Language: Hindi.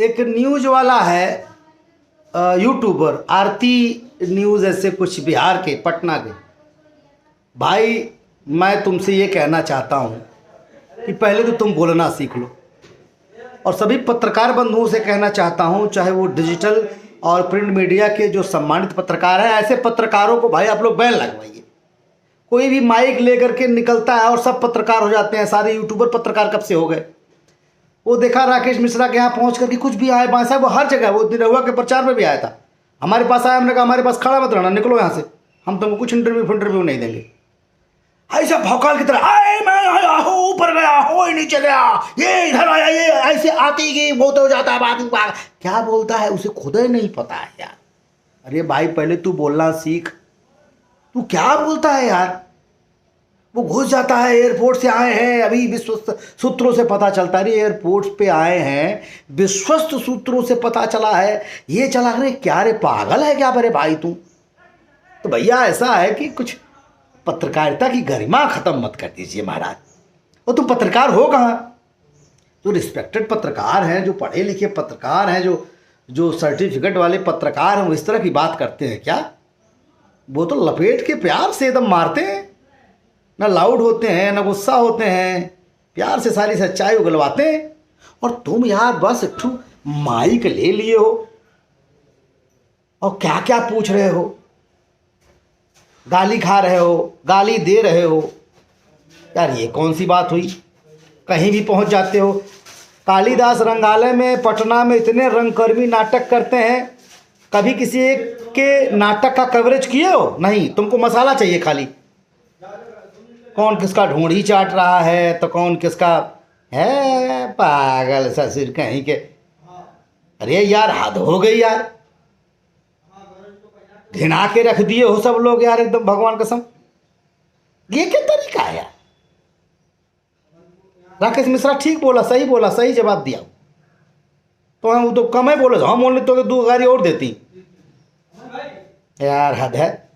एक न्यूज वाला है यूट्यूबर आरती न्यूज़ ऐसे कुछ बिहार के पटना के। भाई मैं तुमसे ये कहना चाहता हूँ कि पहले तो तुम बोलना सीख लो, और सभी पत्रकार बंधुओं से कहना चाहता हूँ, चाहे वो डिजिटल और प्रिंट मीडिया के जो सम्मानित पत्रकार हैं, ऐसे पत्रकारों को भाई आप लोग बैन लगवाइए। कोई भी माइक लेकर के निकलता है और सब पत्रकार हो जाते हैं, सारे यूट्यूबर पत्रकार कब से हो गए। वो देखा राकेश मिश्रा के यहाँ पहुँच करके कुछ भी आए बात साहब, वो हर जगह, वो निरहुआ के प्रचार में भी आया था, हमारे पास आया, हमने कहा हमारे पास खड़ा मत रहना, निकलो यहाँ से, हम तुमको कुछ इंटरव्यू नहीं देंगे। ऐसा भौकाल की तरह आए, मैं आया हो, ऊपर गया हो, नीचे गया, ये इधर आया, ये ऐसे आती गई बहुत हो जाता है बात। क्या बोलता है उसे खुद ही नहीं पता है यार। अरे भाई पहले तू बोलना सीख, तू क्या बोलता है यार। वो घुस जाता है, एयरपोर्ट से आए हैं, अभी विश्वस्त सूत्रों से पता चलता है, एयरपोर्ट पे आए हैं, विश्वस्त सूत्रों से पता चला है, ये चला। अरे क्या रे पागल है क्या बरे भाई तू। तो भैया ऐसा है कि कुछ पत्रकारिता की गरिमा खत्म मत कर दीजिए महाराज। और तुम पत्रकार हो कहाँ? जो रिस्पेक्टेड पत्रकार हैं, जो पढ़े लिखे पत्रकार हैं, जो सर्टिफिकेट वाले पत्रकार हैं, वो इस तरह की बात करते हैं क्या? वो तो लपेट के प्यार से एकदम मारते हैं, ना लाउड होते हैं ना गुस्सा होते हैं, प्यार से सारी सच्चाई उगलवाते हैं। और तुम यार बस एक माइक ले लिए हो और क्या क्या पूछ रहे हो, गाली खा रहे हो, गाली दे रहे हो यार, ये कौन सी बात हुई? कहीं भी पहुंच जाते हो। कालिदास रंगालय में पटना में इतने रंगकर्मी नाटक करते हैं, कभी किसी एक के नाटक का कवरेज किए हो? नहीं, तुमको मसाला चाहिए खाली। कौन किसका ढूंढी चाट रहा है तो कौन किसका है, पागल ससुर कहीं के। अरे यार हद हो गई यार, घिना के रख दिए हो सब लोग यार एकदम, भगवान कसम। ये क्या तरीका है यार। राकेश मिश्रा ठीक बोला, सही जवाब दिया। तो हम तो कम है बोले, हम बोले तो 2 गाड़ी और देती यार, हद है।